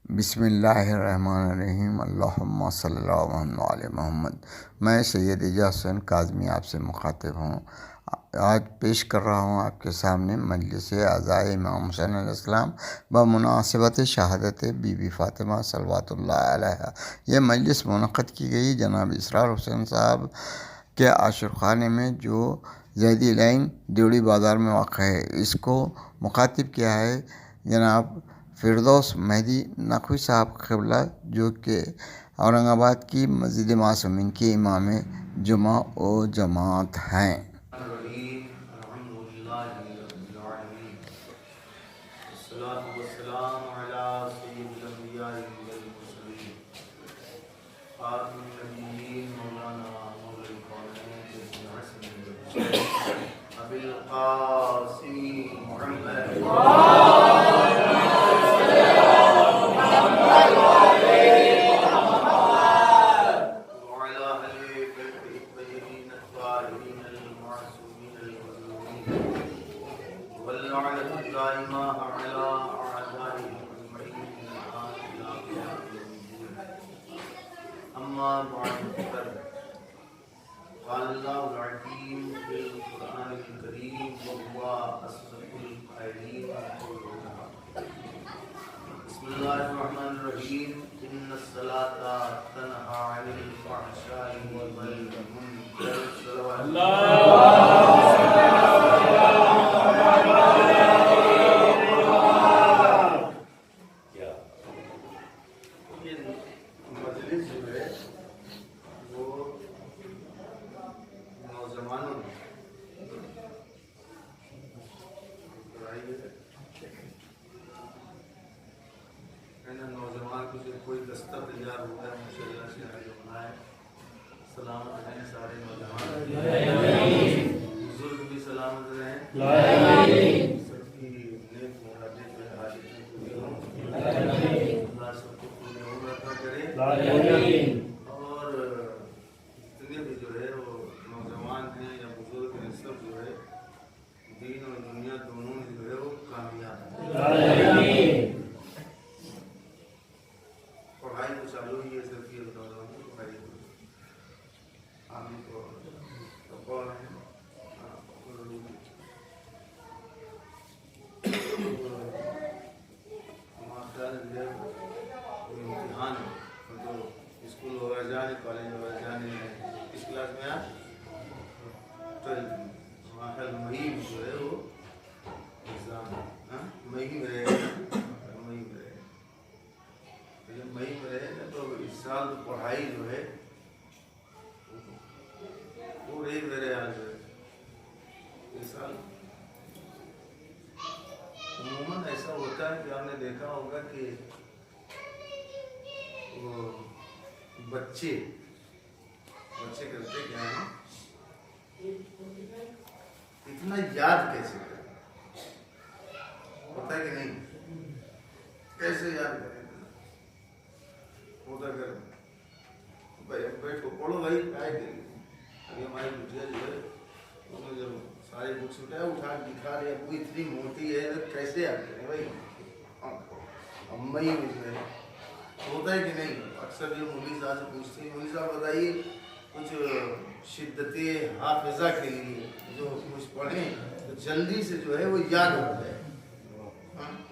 بسم اللہ الرحمن الرحیم، اللہم صلی اللہ علیہ محمد۔ میں سید اعجاز حسین کاظمی آپ سے مخاطب ہوں۔ آج پیش کر رہا ہوں آپ کے سامنے مجلس عزائے امام حسین علیہ السلام بمناسبت شہادت بی بی فاطمہ صلوات اللہ علیہا۔ یہ مجلس منعقد کی گئی جناب اسرار حسین صاحب کے عاشور میں، جو زیدی لائن ڈیوڑی بازار میں واقع ہے۔ اس کو مخاطب کیا ہے جناب فردوس مہدی نقوی صاحب قبلہ، جو کہ اورنگ آباد کی مسجد معصومین کے امام جمعہ و جماعت ہیں۔ أما بعد قال الله العظيم في القرآن الكريم وهو أصدق القائلين بسم الله الرحمن الرحيم إن الصلاة تنهى عن الفحشاء والمنكر نوجوان کو کوئی دستہ تیار ہوا ہے، ماشاءاللہ سے آگے بنائے۔ سلامت رہیں سارے نوجوان، بزرگ بھی سلامت رہیں، سب کی نیک مرادیں جو ہے حاجتیں پوری ہوں، اللہ سب کو پوری عمر عطا کرے۔ اور جتنے بھی جو ہے وہ نوجوان ہیں یا بزرگ ہیں، سب جو ہے دین اور دنیا دونوں میں جو ہے وہ کامیاب ہیں۔ پڑھائی تو چالو ہی ہے، صرف یہ بتا رہا ہوں پڑھائی آدمی کو کون ہے ہمارا امتحان تو اسکول وغیرہ جانے، کالج وغیرہ جانے، اس کلاس میں آپ 12 مہیم جو ہے وہ ایگزام مہیم رہے گا، مئی میں رہے گا تو اس سال پڑھائی جو ہے وہ ایک میرے یہاں جو ہے اس سال عموماً ایسا ہوتا ہے کہ آپ نے دیکھا ہوگا کہ وہ بچے کرتے کیا ہیں، اتنا یاد کیسے کریں، ہوتا ہے کہ نہیں، کیسے یاد کریں ہوتا کر بیٹھو پڑھو بھائی کائے کے لیے۔ ابھی ہماری بٹیا جو ہے اس نے جب ساری بکس اٹھا دکھا رہی ہے، وہ اتنی موٹی ہے کیسے یاد کریں بھائی، امی میں جو ہے ہوتا ہے کہ نہیں۔ اکثر جو مولوی صاحب سے پوچھتے ہیں، مولوی صاحب بتائیے کچھ شدت حافظہ کے لیے جو کچھ پڑھیں تو جلدی سے جو ہے وہ یاد ہو جائے،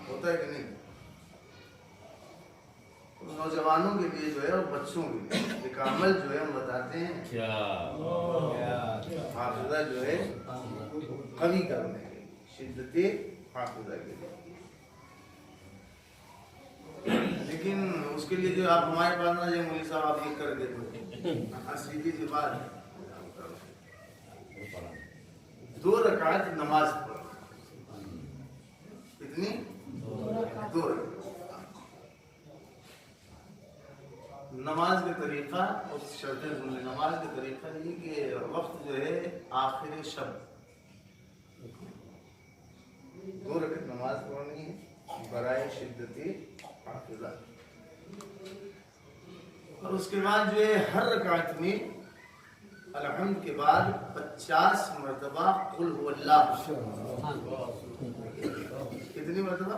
ہوتا ہے کہ نہیں۔ نوجوانوں کے لیے جو ہے اور بچوں کے لیے ایک عمل جو ہے ہم بتاتے ہیں، حافظہ جو ہے قوی کرنے کے لیے، شدت حافظہ کے لیے۔ لیکن اس کے لیے جو آپ ہمارے پاس نہ جائیں مولوی صاحب آپ یہ کر کے دو، سیدھی سی بات ہے، 2 رکعت نماز پڑھو، کتنی؟ 2 رکعت۔ نماز کا طریقہ اور شرطیں سن لیں۔ نماز کا طریقہ یہ کہ وقت جو ہے آخر شب 2 رکعت نماز پڑھنی ہے برائے شدت حافظہ، اور اس کے بعد جو ہے ہر رکعت میں الحمد کے بعد 50 مرتبہ قل هو اللہ، کتنی مرتبہ؟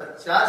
50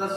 10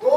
2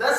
10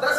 10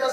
10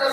10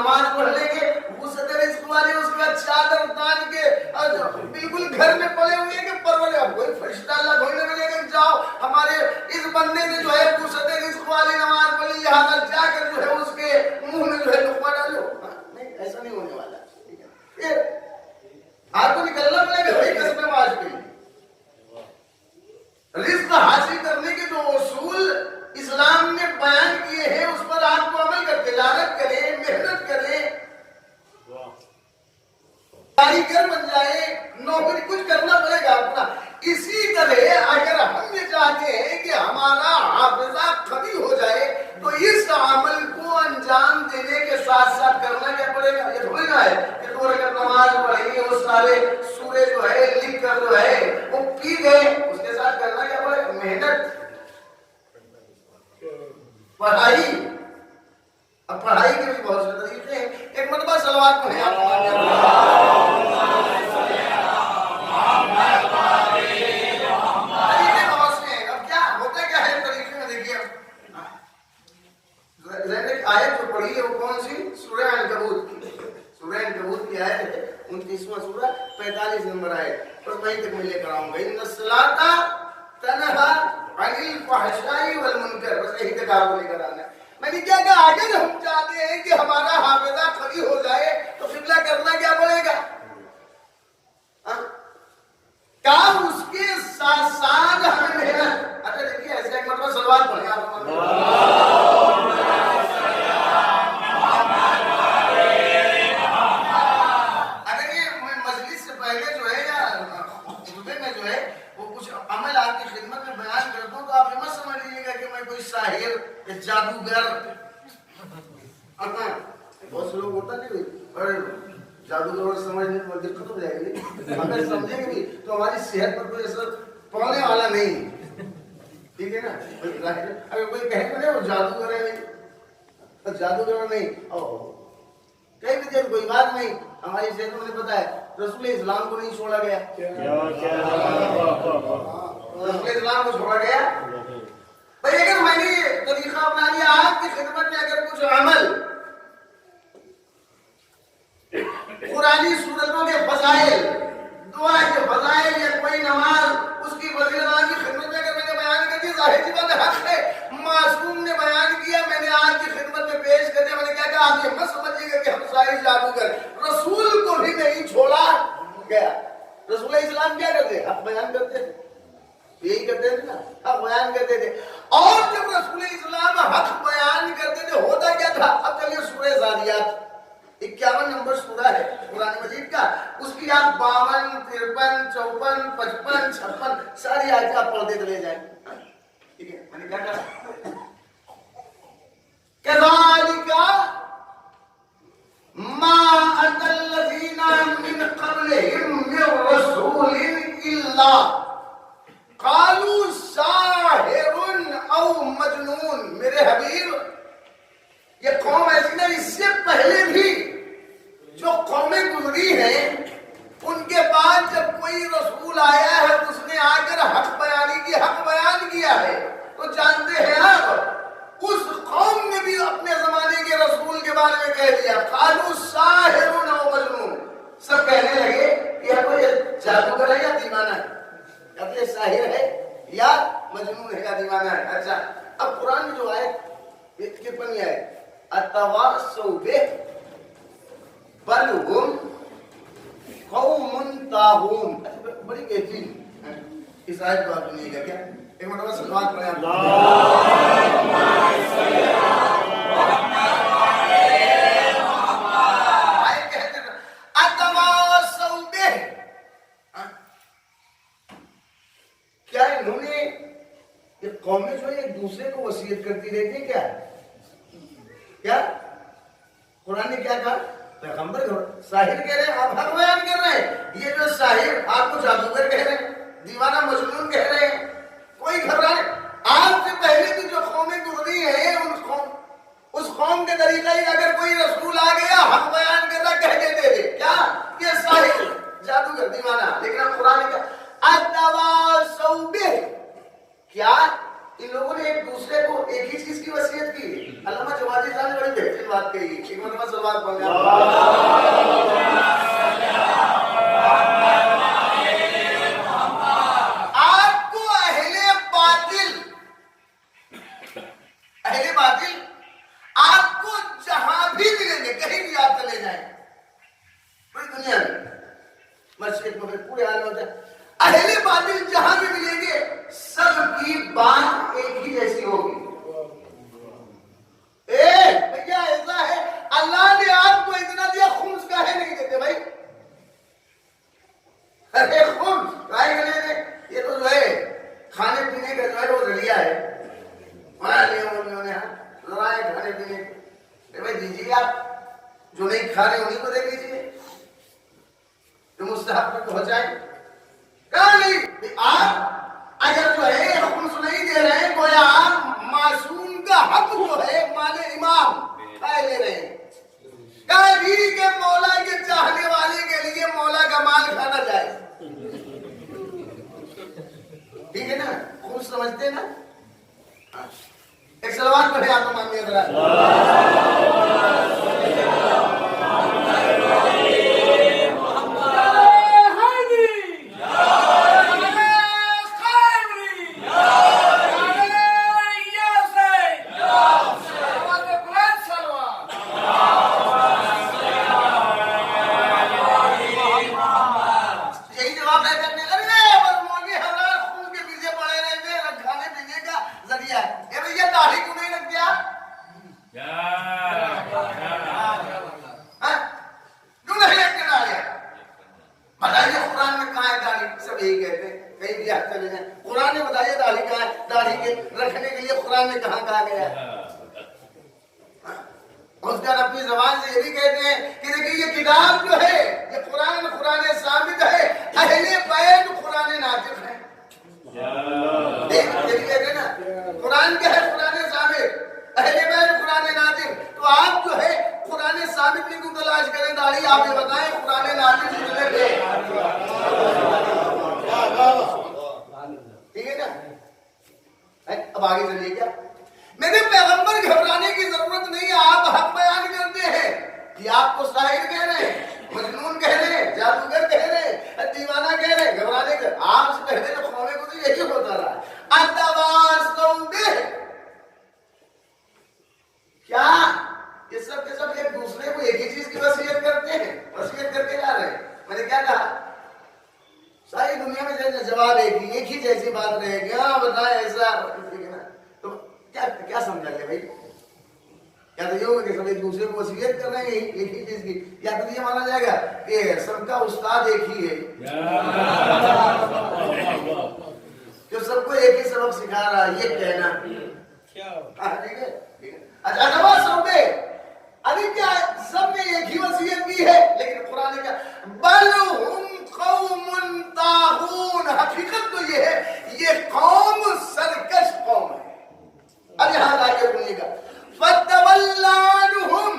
نماز پڑھ لیں گے وسعت رزق والے اس کا چادر تان کے بالکل گھر میں پڑے ہوئے کہ پرورے اب کوئی فرشتہ اللہ کوئی نہ ملے گا جاؤ ہمارے اس بندے نے جو ہے وسعت رزق والی نماز پڑھی لہٰذا جا کر جو ہے اس کے منہ میں جو ہے لقمہ ڈالو. نہیں ایسا نہیں ہونے والا. پھر آپ کو نکلنا پڑے گا وہی قسم نماز کے لیے. رزق حاصل کرنے کے جو اصول اسلام نے بیان کیے ہیں اس پر آپ کو عمل کر تجارت کریں محنت کریں کاریگر بن جائے نوکری کچھ کرنا پڑے گا اپنا. اسی طرح اگر ہم یہ چاہتے ہیں کہ ہمارا حافظہ قوی ہو جائے تو اس عمل کو انجام دینے کے ساتھ ساتھ کرنا کیا پڑے گا. یہ تھوڑی نہ ہے کہ 2 رکعت نماز پڑھی وہ سارے سورے جو ہے لکھ کر جو ہے وہ پی گئے. اس کے ساتھ کرنا کیا پڑے گا محنت پڑھائی. اب پڑھائی کے بھی بہت سے طریقے ہیں. ایک مرتبہ صلوات پڑھیں آپ آیت جو پڑھی ہے وہ کون سی سورہ عنکبوت کی. سورہ عنکبوت کی آیت ہے 29واں سورہ 45 نمبر آیت. بس میں تک میں لے کر آؤں گا ان الصلاۃ تنہا عن الفحشاء والمنکر. بس یہی تک آپ کو لے کر آنا ہے. میں نے کیا کہا اگر ہم چاہتے ہیں کہ ہمارا حافظہ قوی ہو جائے تو قبلہ کرنا کیا پڑے گا کام اس کے ساتھ ساتھ ہمیں محنت. اچھا دیکھیے ایسے ایک مرتبہ صلوات پڑھیں آپ جادوگر. بہت سے لوگ ہوتا نہیں اور جادوگر سمجھنے میں دقت ہو جائے گی. اگر سمجھیں گے بھی تو ہماری صحت پر کوئی اثر پڑنے والا نہیں. ٹھیک ہے نا. اگر کوئی کہے گا وہ جادوگر ہے نہیں جادوگر نہیں کہیں بھی دیر کوئی بات نہیں. ہماری صحت میں نے پتا ہے رسول اسلام کو نہیں چھوڑا گیا. رسول اسلام کو چھوڑا گیا. بھئی اگر میں نے طریقہ اپنا لیا آپ کی خدمت میں اگر کچھ عمل قرآنی صورتوں کے فضائل دعا کے فضائل یا کوئی نماز اس کی وزیر اللہ کی خدمت میں اگر میں نے بیان کر دیا ظاہر سی بات حق ہے معصوم نے بیان کیا میں نے آپ کی خدمت میں پیش کر دیا. میں نے کیا کہا آپ یہ مت سمجھیے گا کہ ہم سارے جادوگر رسول کو بھی نہیں چھوڑا گیا. رسول اسلام کیا کرتے حق بیان کرتے تھے یہی کرتے تھے نا حق بیان کرتے تھے. اور جب رسول اسلام حق بیان کرتے تھے ہوتا کیا تھا. اب چلیے سورہ ذاریات 51 نمبر سورہ ہے قرآن مجید کا. اس کی آپ 52 53 54 55 56 ساری آیتیں آپ پڑھتے چلے جائیں. ٹھیک ہے میں نے کیا کہا كذلك ما أتى الذين من قبلهم من رسول إلا قالوا ساحر او مجنون. میرے حبیب یہ قوم ایسی نا اس سے پہلے بھی جو قومیں گزری ہیں ان کے بعد جب کوئی رسول آیا ہے تو اس نے آ کر حق بیانی کی حق بیان کیا ہے تو جانتے ہیں آپ اس قوم نے بھی اپنے زمانے کے رسول کے بارے میں کہہ دیا قالوا ساحر او مجنون. سب کہنے لگے کہ کوئی جادوگر ہے یا دیوانہ ہے یا تو یہ ساحر ہے یا مجنون ہے یا دیوانہ ہے. اچھا اب قرآن میں جو آیت کتنی ہے اتواصوا به بل هم قوم طاغون. بڑی بہترین اس آیت کو آپ سنیے گا کیا ایک مرتبہ سلوات پڑھیں اتواصوا به. کیا انہوں نے یہ قومیں جو ہے ایک دوسرے کو وصیت کرتی رہتی کیا کیا قرآن نے کیا کہا پیغمبر ساحر کہہ رہے ہیں آپ حق بیان کر رہے ہیں. یہ جو ساحر آپ کو جادوگر کہہ رہے ہیں دیوانہ مجنون کہہ رہے ہیں کوئی گھبرانے. آپ سے پہلے بھی جو قومیں گزری ہیں اس قوم کے طریقہ ہی اگر کوئی رسول آ گیا حق بیان کر رہا کہہ دیتے تھے کیا یہ ساحر جادوگر دیوانہ. لیکن اب قرآن نے کہا اتواصوا به. کیا ان لوگوں نے ایک دوسرے کو ایک ہی چیز کی وصیت کی. علامہ جوادی صاحب نے بڑی بہترین بات کہی. ایک مرتبہ صلوات پڑھ لیں. آپ کو اہل باطل آپ کو جہاں بھی ملیں گے، کہیں بھی آپ چلے جائیں، پوری دنیا میں، مشرق مغرب پورے عالم میں اہل باطل جہاں بھی ملیں گے، سب کی بات ایک ہی جیسی ہوگی. بھیا ایسا ہے، اللہ نے آپ کو اتنا دیا، خمس کاہے نہیں دیتے بھائی؟ ارے خمس رائے گلے نے، یہ تو جو ہے کھانے پینے کا جو ہے وہ ذریعہ ہے، بنا لیا انہوں نے رائے کھانے پینے کے. بھائی دیجیے، آپ جو نہیں کھا رہے انہیں کو دے دیجیے جو مستحق میں پہنچائے. کہا نہیں، آپ اگر جو ہے خمس نہیں دے رہے ہیں، گویا آپ معصوم کا حق جو ہے مال امام کھائے لے رہے ہیں. کہا بھی کہ مولا کے چاہنے والے کے لیے مولا کا مال کھانا جائے. ٹھیک ہے نا؟ خود سمجھتے ہیں نا؟ ایک صلوات پڑھے آپ مانگے ذرا. قرآن نے بتائیے داڑھی کہاں ہے، داڑھی کے رکھنے کے لیے قرآن نے کہاں کہا گیا ہے. اس کا اپنی زبان سے یہ بھی کہتے ہیں کہ دیکھیں یہ کتاب جو ہے یہ قرآن ثابت ہے، اہل بیت قرآن ناطق ہے. یہ کہتے ہیں نا قرآن کیا ہے؟ قرآن ثابت، اہل بیت قرآن ناطق. تو آپ جو ہے قرآن ثابت میں کیوں تلاش کریں داڑھی؟ آپ یہ بتائیں قرآن ناطق سے ملے تھے. ٹھیک ہے نا؟ اب آگے چلیے. کیا میرے پیغمبر گھبرانے کی ضرورت نہیں ہے، آپ حق بیان کرتے ہیں. یہ آپ کو ساحر کہہ رہے ہیں، مجنون کہہ رہے ہیں، جادوگر کہہ رہے ہیں، دیوانہ کہہ رہے ہیں، گھبرانے کا آپ سے پہلے تو قومے کو تو یہی ہوتا رہا. کیا یہ سب کے سب ایک دوسرے کو ایک ہی چیز کی وصیت کرتے ہیں، وصیت کر کے جا رہے ہیں؟ میں نے کیا کہا؟ ساری دنیا میں جواب ایک ہی جیسی بات رہے گی. ہاں بتائیں ایسا. تو کیا سمجھا گیا بھائی؟ یا تو یہ ہوگا کہ سب ایک دوسرے کو وصیت کر رہے ہیں ایک ہی چیز کی، یا تو یہ مانا جائے گا کہ سب کا استاد ایک ہی ہے جو سب کو ایک ہی سبق سکھا رہا ہے. یہ کہنا ٹھیک ہے. اچھا دبا سوبے ابھی کیا سب نے ایک ہی وصیت کی ہے، لیکن قرآن نے کیا بل ہم قوم طاغون. حقیقت تو یہ ہے یہ قوم سرکش قوم ہے. اب یہاں آ کے سنیے گا فَتَوَلَّ عَنْهُمْ.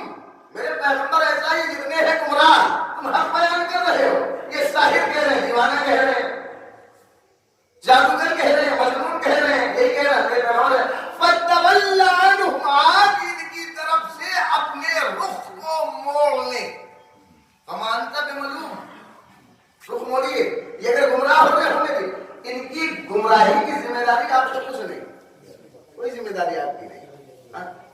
میرے پیغمبر ایسا ہی جتنے ہیں گمراہ، تم حق بیان کر رہے ہو، یہ ساحر کہہ رہے ہیں، دیوانہ کہہ رہے ہیں، جادوگر کہہ رہے ہیں، مجنون کہہ رہے ہیں، یہی کہہ رہا ہے پیغمبر ہے. فَتَوَلَّ عَنْهُمْ. آپ ان کی طرف سے اپنے رخ کو موڑ لیں. امانتا پہ معلوم رخ موڑیے. یہ اگر گمراہ ہو رہے ہونے بھی ان کی گمراہی کی ذمہ داری آپ سے کچھ نہیں، کوئی ذمہ داری آپ کی نہیں.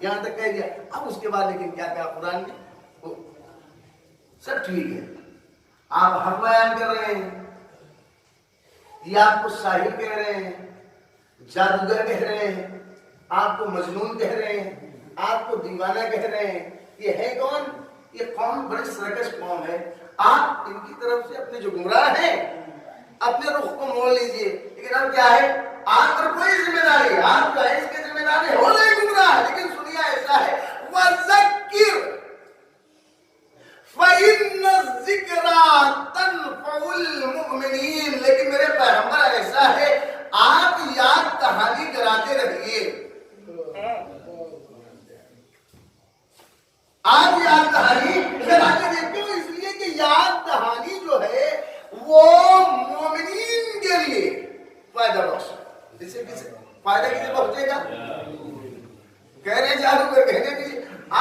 یہاں تک کہہ دیا. اب اس کے بعد لیکن کیا کہا قرآن نے؟ سب ٹھیک ہے، آپ حق بیان کر رہے ہیں، یہ آپ کو ساحر کہہ رہے ہیں، جادوگر کہہ رہے ہیں، آپ کو مجنون کہہ رہے ہیں، آپ کو دیوانہ کہہ رہے ہیں. یہ ہے کون؟ یہ قوم بڑی سرکش قوم ہے. آپ ان کی طرف سے اپنے جو گمراہ ہیں اپنے رخ کو موڑ لیجئے. لیکن اب کیا ہے؟ آپ پر کوئی ذمہ داری، آپ جو ہے اس کے ذمہ داری ہو نہیں گمراہ. لیکن سنیا ایسا ہے وَذَكِّرْ فَإِنَّ الذِّكْرَىٰ تَنفَعُ الْمُؤْمِنِينَ. لیکن میرے پیغمبر ایسا ہے آپ یاد دہانی کراتے رہیے. آپ یاد دہانی کراتے رہتے ہو اس لیے کہ یاد دہانی جو ہے وہ مومنین کے لیے فائدہ بخش. فائدہ کسے پہنچے گا؟ کہہ رہے جادوگر کہنے دیجیے.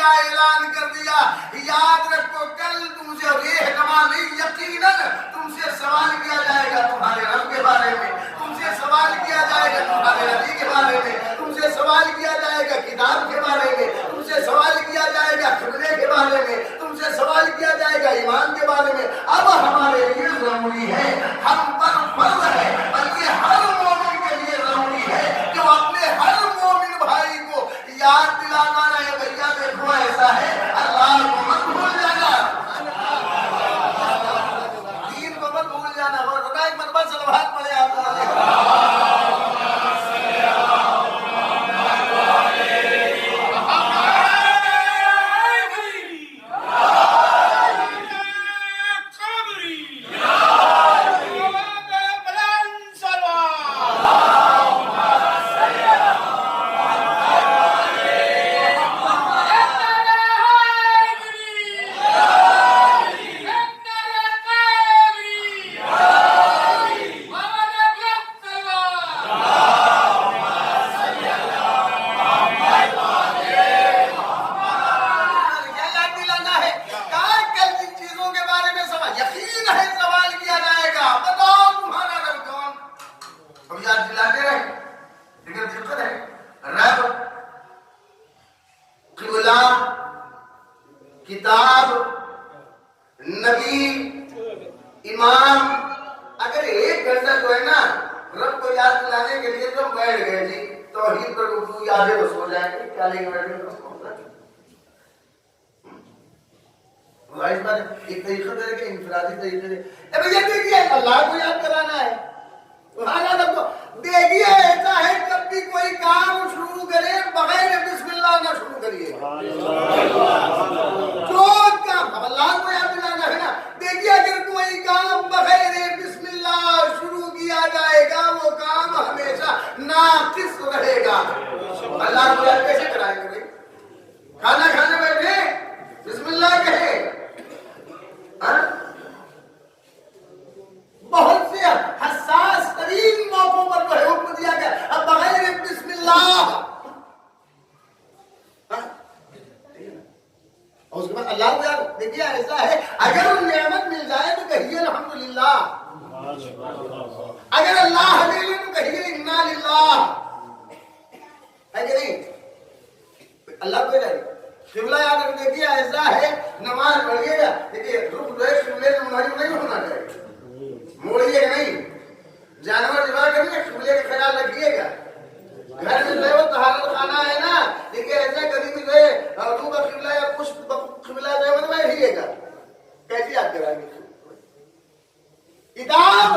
دیا، اعلان کر دیا، یاد رکھو کل تم سے رہنما نہیں، یقیناً تم سے سوال کیا جائے گا تمہارے رب کے بارے میں، تم سے سوال کیا جائے گا تمہارے نبی کے بارے میں، تم سے سوال کیا جائے گا کتاب کے بارے میں، تم سے سوال کیا جائے گا قبلے کے بارے میں، تم سے سوال کیا جائے گا ایمان کے بارے میں۔ اب ہمارے لیے ضروری ہے، ہم پر فرض ہے، بلکہ ہر مومن کے لیے ضروری ہے کہ وہ اپنے ہر مومن بھائی کو یاد دلانا رہے، بھیا دیکھو ایسا ہے، اللہ کو مت بھول جانا، دین کو مت بھول جانا، اور خدا ایک مرتبہ صلوات پڑھے آپ کتاب، نبی، امام، اگر ایک گھنٹہ جو ہے نا رب کو یاد دلانے کے لیے تم بیٹھ گئے جی توحید پر گفتگو یاد ہے بس ہو جائے گی، کیا لے کے بیٹھے ایک طریقہ دے کہ انفرادی طریقے دے بھیا دیکھیے اللہ کو یاد کرانا ہے، دیکھیے ایسا ہے جب بھی کوئی کام شروع کرے بغیر بسم اللہ نہ شروع کریے، جو کام اللہ کو یاد دلانا ہے نا، دیکھیے اگر کوئی کام بغیر بسم اللہ شروع کیا جائے گا وہ کام ہمیشہ ناقص رہے گا۔ اللہ کو یاد کیسے کرائیں گے بھائی؟ کھانا کھانے بیٹھے بسم اللہ کہے، بہت سے حساس ترین موقعوں پر جو ہے حکم دیا گیا اب بغیر بسم اللہ، اور اس کے بعد اللہ کو یاد دیکھیے ایسا ہے اگر نعمت مل جائے تو کہیے الحمدللہ، اگر اللہ دے لے تو کہیے انا للہ، ہے کہ نہیں؟ اللہ کو یاد قبلہ یاد رکھ، دیکھیے ایسا ہے نماز پڑھیے گا، دیکھیے رخ جو ہے قبلے سے منحرف نہیں ہونا چاہیے، موڑیے گا نہیں، جانور ذبح کریے قبلے کا خیال رکھیے گا، گھر میں جو ہے وہ طہارت خانہ ہے نا، دیکھیے ایسا کبھی بھی جو ہے روح کا قبلہ یا پشت قبلہ جو ہے بیٹھیے گا، کیسے یاد کرائیں گے؟ کتاب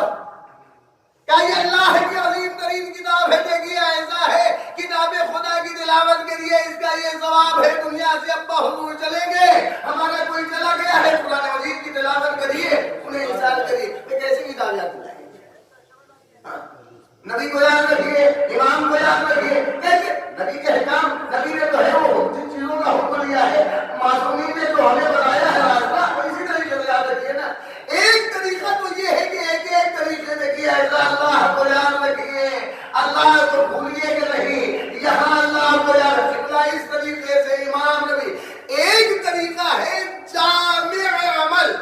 کیا یہ اللہ کی عظیم ترین کتاب ہے؟ دیکھیے ایسا ہے کتاب خدا کی تلاوت کریے، اس کا یہ ثواب ہے، دنیا سے ابا حضور چلیں گے، ہمارا کوئی چلا گیا ہے، قرآن مجید کی تلاوت کریے، انہیں انسان کریے، تو کیسے کتاب یاد دلائیں گے؟ نبی کو یاد رکھیے، امام کو یاد رکھیے، کیسے؟ نبی کے حکام، نبی نے تو ہے وہ جن چیزوں کا حکم دیا ہے، معصومین نے جو ہمیں بتایا ہے راستہ، وہ اسی طریقے سے یاد رکھیے نا۔ ایک طریقہ تو یہ ہے کہ ایک طریقے سے کیا ایسا اللہ کو یاد رکھیے، اللہ کو بھولیے کہ نہیں، یہاں اللہ کو یاد رکھنا اس طریقے سے امام نبی۔ ایک طریقہ ہے جامع عمل،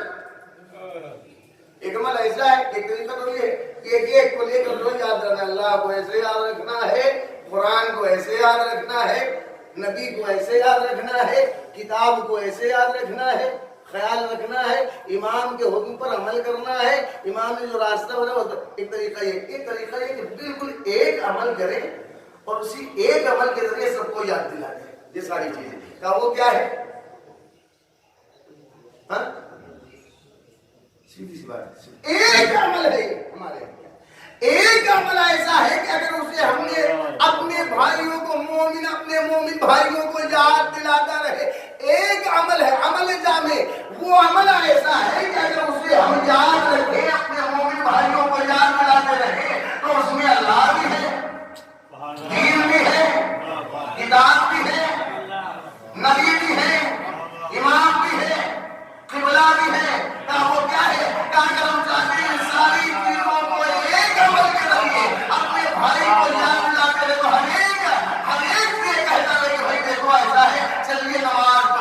ایک عمل ایسا ہے، ایک طریقہ تو یہ کہ ایک کو لے کر جو یاد رکھنا، اللہ کو ایسے یاد رکھنا ہے، قرآن کو ایسے یاد رکھنا ہے، نبی کو ایسے یاد رکھنا ہے، کتاب کو ایسے یاد رکھنا ہے، خیال رکھنا ہے، امام کے حکم پر عمل کرنا ہے، امام نے جو راستہ بنا ایک طریقہ یہ، ایک طریقہ یہ کہ بالکل ایک عمل کریں اور اسی ایک عمل کے ذریعے سب کو یاد دلا دیں یہ ساری چیزیں، کیا وہ کیا ہے؟ سیدھی سی بات، ایک عمل ہے ہمارے، ایک عمل ایسا ہے کہ اگر اسے ہم نے اپنے بھائیوں کو مومن، اپنے مومن بھائیوں کو یاد دلاتا رہے، ایک عمل ہے، عمل جامع، وہ عمل ایسا ہے کہ اگر اسے ہم یاد رکھیں، اپنے مومن بھائیوں کو یاد دلاتے رہے تو اس میں اللہ بھی ہے، دین بھی ہے، کتاب بھی ہے، نبی بھی ہے، امام بھی ہے، قبلہ بھی ہے، وہ کیا ہے کہ اگر ہم چاہتے ہیں ساری چیزوں کو ایک عمل کے ذریعے اپنے بھائی کو یاد دلاتے رہے تو ہر ایک سے کہتا ہے کہ بھائی دیکھو ایسا ہے، چلیے نماز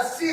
80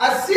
80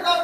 10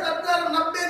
70, 90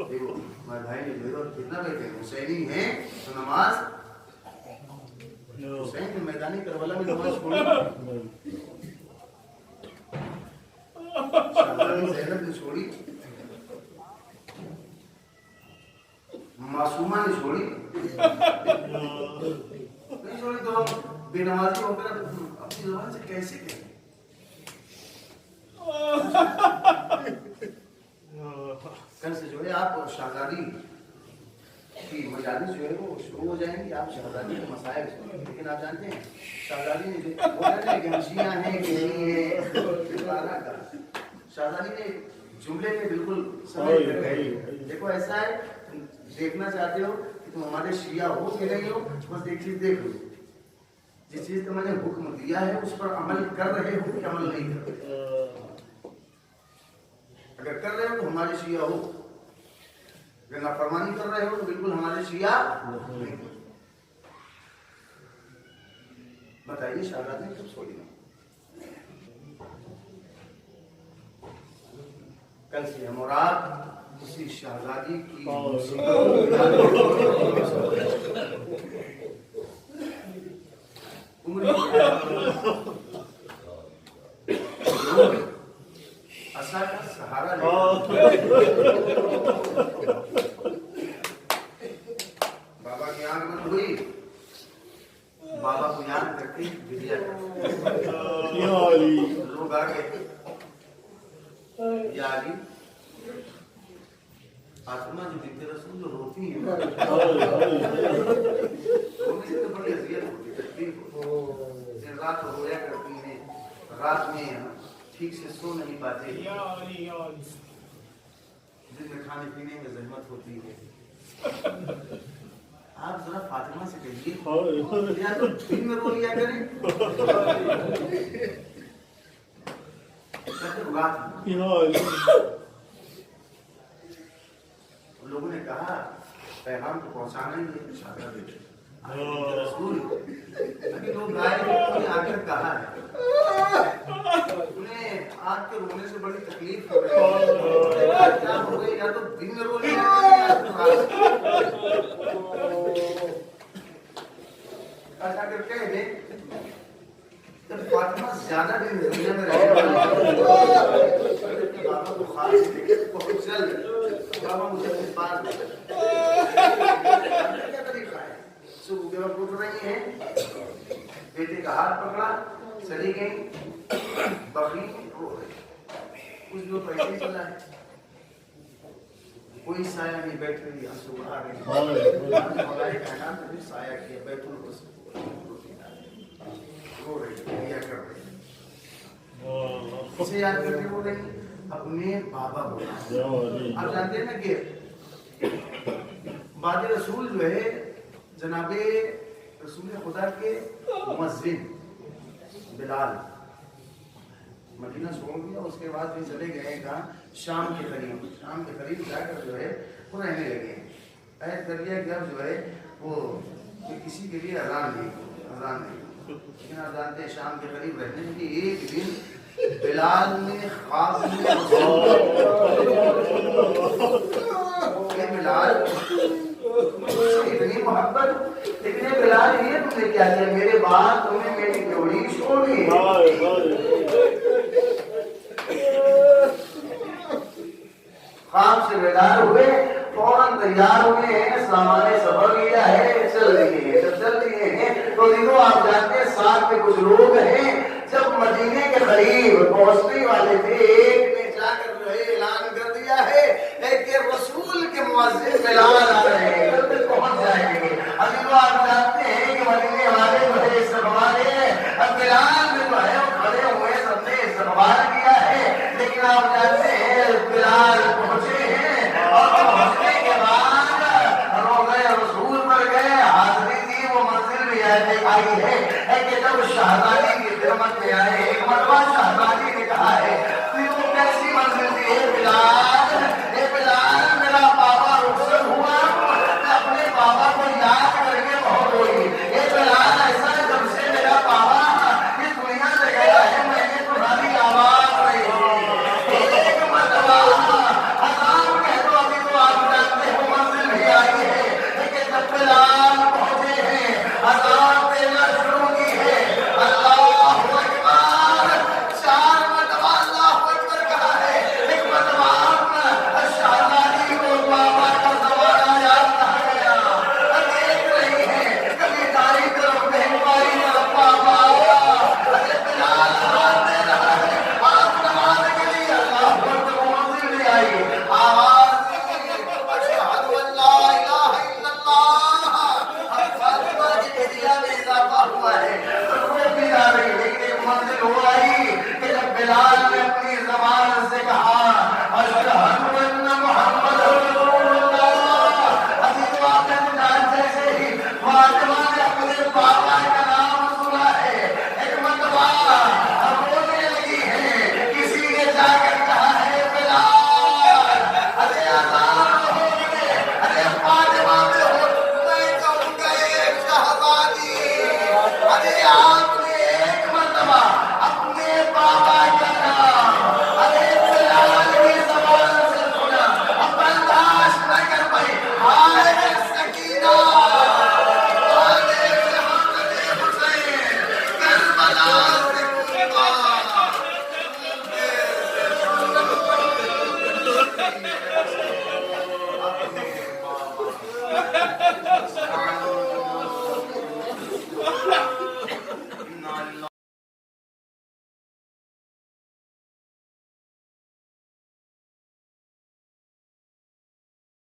دیکھو ہمارے بھائی نے جو کتنا بیٹھے حسینی ہیں تو نماز حسین نے میدانی کربلا میں نماز چھوڑی شہزادی زینب نے چھوڑی معصومہ نے چھوڑی نہیں چھوڑی تو بے نمازی ہو کر اپنی زبان سے کیسے کہیں کل سے جو ہے آپ شہزادی کی مجالس جو ہے وہ شروع ہو جائیں گی آپ شہزادی کے مسائل سے لیکن آپ جانتے ہیں شہزادی نے جو بولا نا کہ ہم شیعہ ہیں کہ نہیں ہیں شہزادی نے جملے میں بالکل سمجھ کر گئے دیکھو ایسا ہے دیکھنا چاہتے ہو کہ تم ہمارے شیعہ ہو کہ نہیں ہو بس ایک چیز دیکھ لو جس چیز کا میں نے حکم دیا ہے اس پر عمل کر رہے ہو کہ عمل نہیں کر رہے اگر کر رہے ہو تو ہمارے شیعہ ہو اگر نافرمانی کر رہے ہو تو بالکل ہمارے شیعہ نہیں بتائیے شہزادی نے کب چھوڑی کل سے ہم اور آپ اسی شہزادی کی اصل کا سہارا بابا کی آنکھ بند ہوئی بابا کو یاد کرتے لوگ آ گئے یا علی فاطمہ جو بنت رسول جو روتی ہیں رونے سے تو بڑی اذیت ہوتی تکلیف ہوتی دن رات رویا کرتی ہیں رات میں ٹھیک سے سو نہیں پاتے دن میں کھانے پینے میں زحمت ہوتی ہے آپ ذرا فاطمہ سے کہیے یا تو دن میں رو لیا کریں لوگوں نے کہا پیغام کو پہنچانا ہی ہے شہزادی رسول ابھی لوگ آئے انہیں آ کر کہا ہے انہیں آج کے رونے سے بڑی تکلیف ہو رہی ہے کیا ہو گئی یا تو دن میں رو لیا ایسا کر کہہ دیں جب فاطمہ زیادہ دن دنیا میں رہنے والی بابا کو خاص بہت جلد بابا مجھے اپنے پاس کیا طریقہ ہے صبح وقت اٹھ رہی ہیں بیٹے کا ہاتھ پکڑا چلی گئی بکری رو رہی کچھ لوگ پیسے ہی چلا ہے کوئی سایہ نہیں بیٹھ رہی آنسو آ رہے ہمارے کائنات نے بھی سایہ کیا بیٹھ رو رہی کیا کر رہی اسے یاد کرتے ہو رہی اپنے بابا بولا آپ جانتے ہیں نا کہ بعد رسول جو ہے جناب رسول خدا کے مؤذن بلال مدینہ چھوڑ دیا اس کے بعد بھی چلے گئے کہاں شام کے قریب جا کر جو ہے وہ رہنے لگے عہد کر لیا کہ اب جو ہے وہ کسی کے لیے اذان نہیں لیکن آپ جانتے ہیں شام کے قریب رہنے کے ایک دن بلال نے خواب میں بلال اتنی محبت اتنے بلال یہ تم نے کیا کیا میرے بعد تمہیں میری جوڑی چھوڑی خواب سے بیدار ہوئے فوراً تیار ہوئے ہیں سامان سفر لیا ہے چل رہے ہیں جب چل رہے ہیں تو دیکھو آپ جانتے ہیں ساتھ میں کچھ لوگ ہیں جب مدینے کے قریب پہنچنے والے تھے ایک نے جا کر جو ہے اعلان کر دیا ہے کہ رسول کے مؤذن بلال آ رہے ہیں جب تک پہنچ جائیں گے ابھی وہ آپ جانتے ہیں کہ مدینے والے جو ہے استقبال ہے اب بلال میں جو ہے وہ کھڑے ہوئے سب نے استقبال کیا ہے لیکن آپ جانتے ہیں بلال پہنچے ہیں اور پہنچنے کے بعد روضہ رسول پر گئے حاضری دی وہ منزل بھی آئی ہے کہ جب شہزادہ